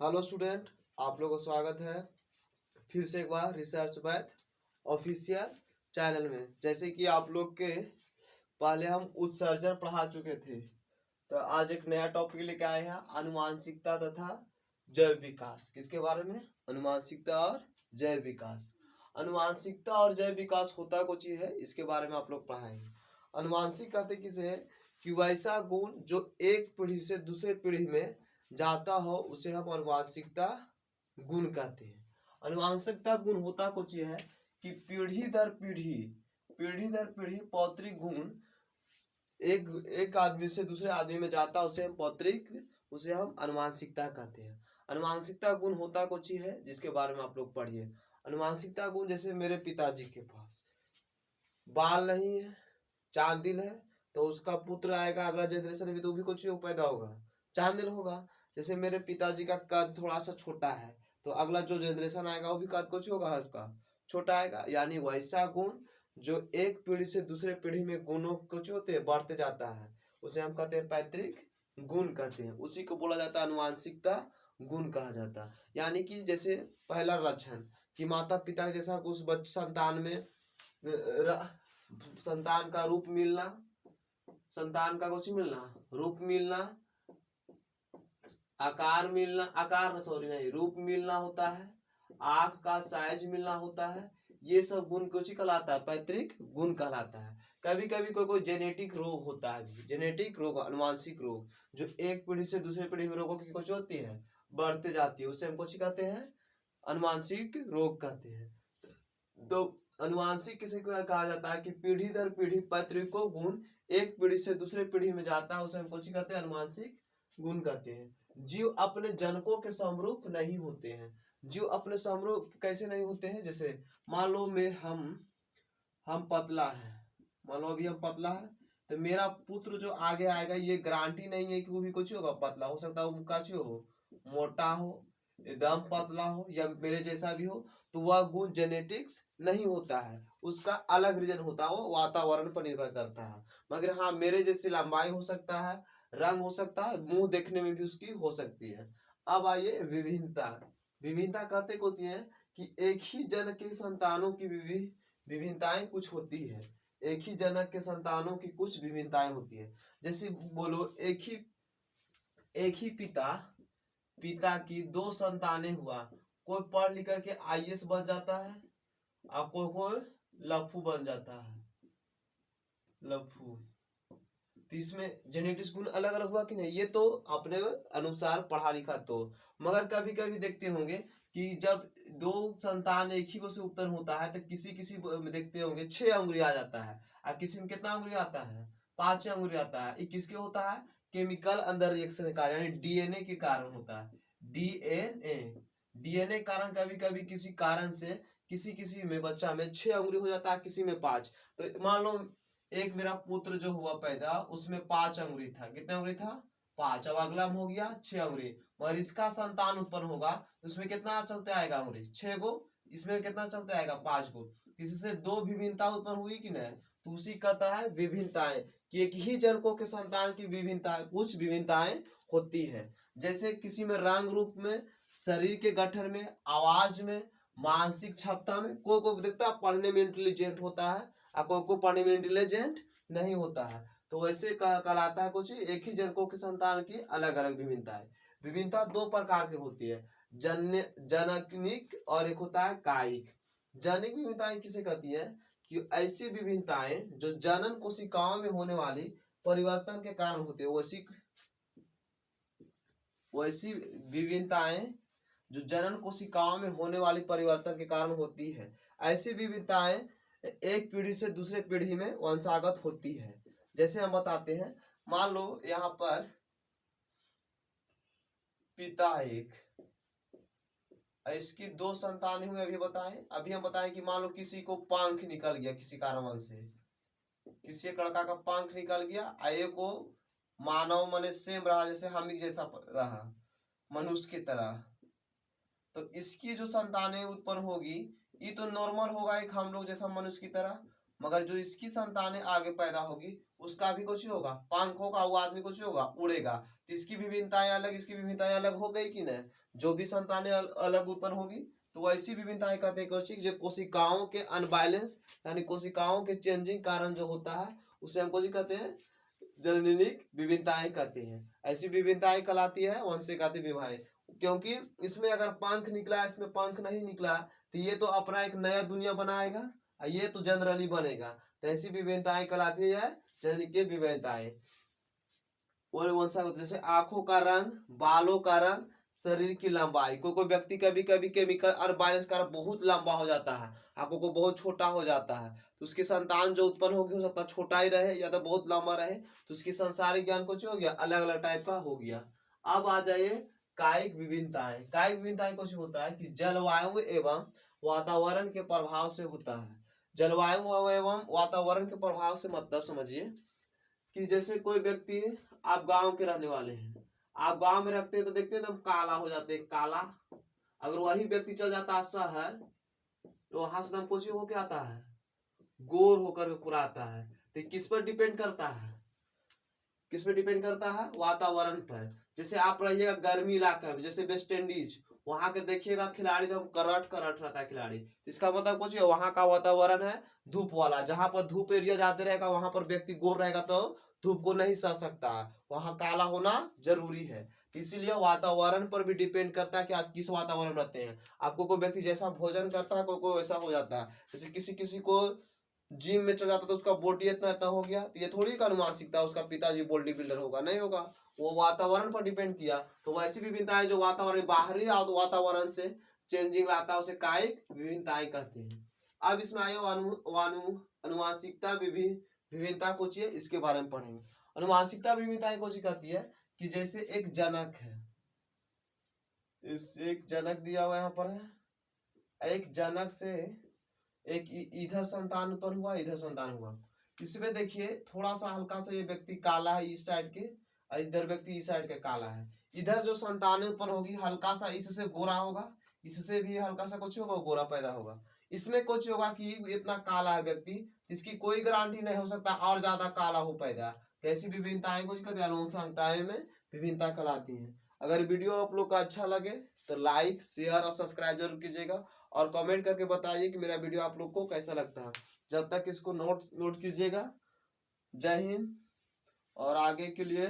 Hello student, आप लोगों का स्वागत है फिर से एक बार रिसर्च मैथ ऑफिशियल चैनल में। जैसे कि आप लोग के पहले हम उत्सर्जन पढ़ा चुके थे, तो आज एक नया टॉपिक लेके आए हैं, अनुवांशिकता तथा जैव विकास। किसके बारे में? अनुवांशिकता और जैव विकास। अनुवांशिकता और जैव विकास होता कुछ ही है, इसके बारे में आप लोग पढ़ाएंगे। अनुवांशिक कहते किसे है कि वैसा गुण जो एक पीढ़ी से दूसरे पीढ़ी में जाता हो उसे हम अनुवांशिकता गुण कहते हैं। अनुवांशिकता गुण होता कुछ है कि पीढ़ी दर पीढ़ी पौत्रिक गुण एक आदमी से दूसरे आदमी में जाता उसे हम पौत्रिक, उसे हम अनुवांशिकता कहते हैं। अनुवांशिकता गुण होता कुछ ही है जिसके बारे में आप लोग पढ़िए। अनुवांशिकता गुण जैसे मेरे पिताजी के पास बाल नहीं है, चांद दिल है, तो उसका पुत्र आएगा अगला जनरेशन में तो भी कुछ पैदा होगा, चांद दिल होगा। जैसे मेरे पिताजी का कद थोड़ा सा छोटा है, तो अगला जो जनरेशन आएगा वो भी कद कुछ होगा, उसका छोटा आएगा। यानी वैसा गुण जो एक पीढ़ी से दूसरे पीढ़ी में गुणों कुछ होते बढ़ते जाता है उसे हम कहते हैं पैतृक गुण कहते हैं। उसी को बोला जाता है अनुवांशिकता गुण कहा जाता है। यानी कि जैसे पहला लक्षण कि माता पिता जैसा उस संतान में संतान का रूप मिलना, संतान का कुछ मिलना, रूप मिलना, आकार मिलना, आकार सॉरी नहीं, रूप मिलना होता है, आंख का साइज मिलना होता है। ये सब गुण कुछ कहलाता है, पैतृक गुण कहलाता है। कभी कभी कोई जेनेटिक रोग होता है, जेनेटिक रोग, अनुवांशिक रोग जो एक पीढ़ी से दूसरी पीढ़ी में रोगों की कुछ होती है, बढ़ते जाती है, उसे हम कुछ कहते हैं, अनुवांशिक रोग कहते हैं। तो अनुवांशिक किसे कहा जाता है कि पीढ़ी दर पीढ़ी पैतृक गुण एक पीढ़ी से दूसरे पीढ़ी में जाता है, उसे हम कुछ कहते हैं, अनुवांशिक गुण कहते हैं। जीव अपने जनकों के समरूप नहीं होते हैं। जीव अपने समरूप कैसे नहीं होते हैं? जैसे मान लो में हम पतला है, मान लो अभी हम पतला है, तो मेरा पुत्र जो आगे आएगा ये गारंटी नहीं है कि वो भी कुछ होगा, पतला हो सकता है, वो काची हो, मोटा हो, एकदम पतला हो, या मेरे जैसा भी हो। तो वह गुण जेनेटिक्स नहीं होता है, उसका अलग रीजन होता है, वो वातावरण पर निर्भर करता है। मगर हाँ, मेरे जैसी लंबाई हो सकता है, रंग हो सकता है, मुंह देखने में भी उसकी हो सकती है। अब आइए विभिन्नता। विभिन्नता कहते होती है कि एक ही जन के संतानों की विभिन्नताएं कुछ होती है। एक ही जनक के संतानों की कुछ विभिन्नताएं होती है। जैसे बोलो एक ही पिता की दो संतानें हुआ, कोई पढ़ लिख करके आईएएस बन जाता है और कोई लफू बन जाता है, लफू। तो इसमें जेनेटिक्स गुण अलग अलग हुआ कि नहीं, ये तो अपने अनुसार पढ़ा लिखा। तो मगर कभी कभी देखते होंगे कि जब दो संतान एक ही को से उत्पन्न होता है तो किसी किसी में देखते होंगे 6 अंगुरी आ जाता है, और किसी में कितना अंगुरी आता है, 5 अंगुरी आता है। ये किसके होता है? केमिकल अंदर रिएक्शन के कारण, यानी डीएनए के कारण होता है। डीएनए डीएनए कारण कभी कभी किसी कारण से किसी किसी में बच्चा में 6 अंगुरी हो जाता है, किसी में 5। तो मान लो एक मेरा पुत्र जो हुआ पैदा, उसमें 5 अंगुरी था, कितने अंगुरी था? 5। अब अगला में हो गया 6 अंगुरी, मगर इसका संतान उत्पन्न होगा उसमें कितना चलते आएगा अंगुरी? 6 गो। इसमें कितना चलते आएगा? 5 गो। किसी से 2 विभिन्नता उत्पन्न हुई कि नहीं? तो उसी कहता है विभिन्नताएं, कि एक ही जनकों के संतान की विभिन्नताएं, कुछ विभिन्नताएं होती है। जैसे किसी में रंग रूप में, शरीर के गठन में, आवाज में, मानसिक क्षमता में, कोई देखता पढ़ने में इंटेलिजेंट होता है और कोई पढ़ने में इंटेलिजेंट नहीं होता है। तो वैसे कहलाता है कुछ एक ही जनकों के संतान की अलग अलग विभिन्नता है। विभिन्नता 2 प्रकार की होती है, जननिक और एक होता है कायिक। जनिक विभिन्नताएं किसे कहती है कि ऐसी विभिन्नताएं जो जनन कोशिकाओं में होने वाली परिवर्तन के कारण होती है। वैसी विभिन्नताएं जो जनन कोशिकाओं में होने वाली परिवर्तन के कारण होती है। ऐसी विविधताएं एक पीढ़ी से दूसरे पीढ़ी में वंशागत होती है। जैसे हम बताते हैं, मान लो यहाँ पर पिता एक, इसकी 2 संतानें हुई, अभी हम बताएं कि मान लो किसी को पंख निकल गया, किसी कारणवश से किसी एक लड़का का पंख निकल गया, आये को मानव मने सेम रहा, जैसे हम जैसा रहा, मनुष्य की तरह। तो इसकी जो संतानें उत्पन्न होगी ये तो नॉर्मल होगा, एक हम लोग जैसा मनुष्य की तरह। मगर जो इसकी संतानें आगे पैदा होगी उसका भी कुछ होगा, पंख होगा, वो आदमी कुछ होगा, उड़ेगा। तो इसकी विभिन्नताएं अलग, इसकी विभिन्नताएं अलग हो गई कि नहीं। जो भी संतानें अलग उत्पन्न होगी तो वैसी विभिन्नताएं कहते हैं जो कोशिकाओं के अनबैलेंस यानी कोशिकाओं के चेंजिंग कारण जो होता है उसे हम कुछ कहते हैं जननिक विभिन्नताएं कहते हैं। ऐसी विभिन्नताएं कहलाती है वंश कहते विवाह। क्योंकि इसमें अगर पंख निकला, इसमें पंख नहीं निकला, तो ये तो अपना एक नया दुनिया बनाएगा, ये तो जनरली बनेगा। तो ऐसी विभिन्नताएं कहलाती है जननिक विभिन्नताएं। और वंशागत जैसे आंखों का रंग, बालों का रंग, शरीर की लंबाई। कोई व्यक्ति कभी कभी केमिकल अनबैलेंस कारण बहुत लंबा हो जाता है, आंखों को बहुत छोटा हो जाता है, तो उसकी संतान जो उत्पन्न होगी हो सकता है छोटा ही रहे या तो बहुत लंबा रहे, तो उसकी संसारिक ज्ञान कुछ हो गया अलग अलग टाइप का हो गया। अब आ जाइए कायिक विभिन्नताएं। कायिक विभिन्नताएं कुछ होता है कि जलवायु एवं वातावरण के प्रभाव से होता है। जलवायु एवं वातावरण के प्रभाव से मतलब समझिए कि जैसे कोई व्यक्ति, आप गांव के रहने वाले हैं, आप गांव में रखते हैं तो देखते हैं एकदम काला हो जाते हैं, काला। अगर वही व्यक्ति चल जाता है शहर तो वहां से एकदम कुछ होके आता है, गोर होकर के पूरा आता है। तो किस पर डिपेंड करता है, किस पर डिपेंड करता है, वातावरण पर। जैसे आप रहिएगा गर्मी इलाका में, जैसे वेस्ट इंडीज, वहां के देखिएगा खिलाड़ी एकदम करट करट रहता है खिलाड़ी। इसका मतलब कुछ है, वहां का वातावरण है धूप वाला, जहां पर धूप एरिया जाते रहेगा वहां पर व्यक्ति गोर रहेगा तो धूप को नहीं सह सकता, वहां काला होना जरूरी है। इसीलिए वातावरण पर भी डिपेंड करता है कि आप किस वातावरण में रहते हैं। आपको कोई व्यक्ति जैसा भोजन करता है, कोई वैसा हो जाता है। जैसे किसी किसी को जिम में चल जाता तो उसका बॉडी इतना इतना हो गया, तो ये थोड़ी का अनुमानसिकता उसका पिताजी बॉडी बिल्डर होगा, नहीं होगा, वो वातावरण पर डिपेंड किया। तो वैसी विभिन्नताएं जो वातावरण बाहरी वातावरण से चेंजिंग लाता है उसे कायिक विभिन्नताएं कहते हैं। अब इसमें आए अनुवांशिकता विभिन्नता कुछ है, इसके बारे में पढ़ेंगे। अनुवांशिकता विभिन्नताएं कुछ कहती है कि जैसे एक जनक है, इस एक जनक दिया हुआ यहाँ पर है, एक जनक से एक इधर संतान उत्पन्न हुआ, इधर संतान हुआ। इसमें देखिए थोड़ा सा हल्का सा ये व्यक्ति काला है इस साइड के, और इधर व्यक्ति इस साइड के काला है। इधर जो संतानें उत्पन्न होगी हल्का सा इससे गोरा होगा, इससे भी हल्का सा कुछ होगा, गोरा पैदा होगा। इसमें कुछ होगा कि इतना काला है व्यक्ति, इसकी कोई गारंटी नहीं हो सकता और ज्यादा काला हो पैदा। कैसी विभिन्नताएं कुछ कहते हैं, अनुवंशिकताएं में विभिन्नता कहलाती है। अगर वीडियो आप लोग का अच्छा लगे तो लाइक, शेयर और सब्सक्राइब जरूर कीजिएगा, और कमेंट करके बताइए कि मेरा वीडियो आप लोग को कैसा लगता है। जब तक इसको नोट कीजिएगा। जय हिंद, और आगे के लिए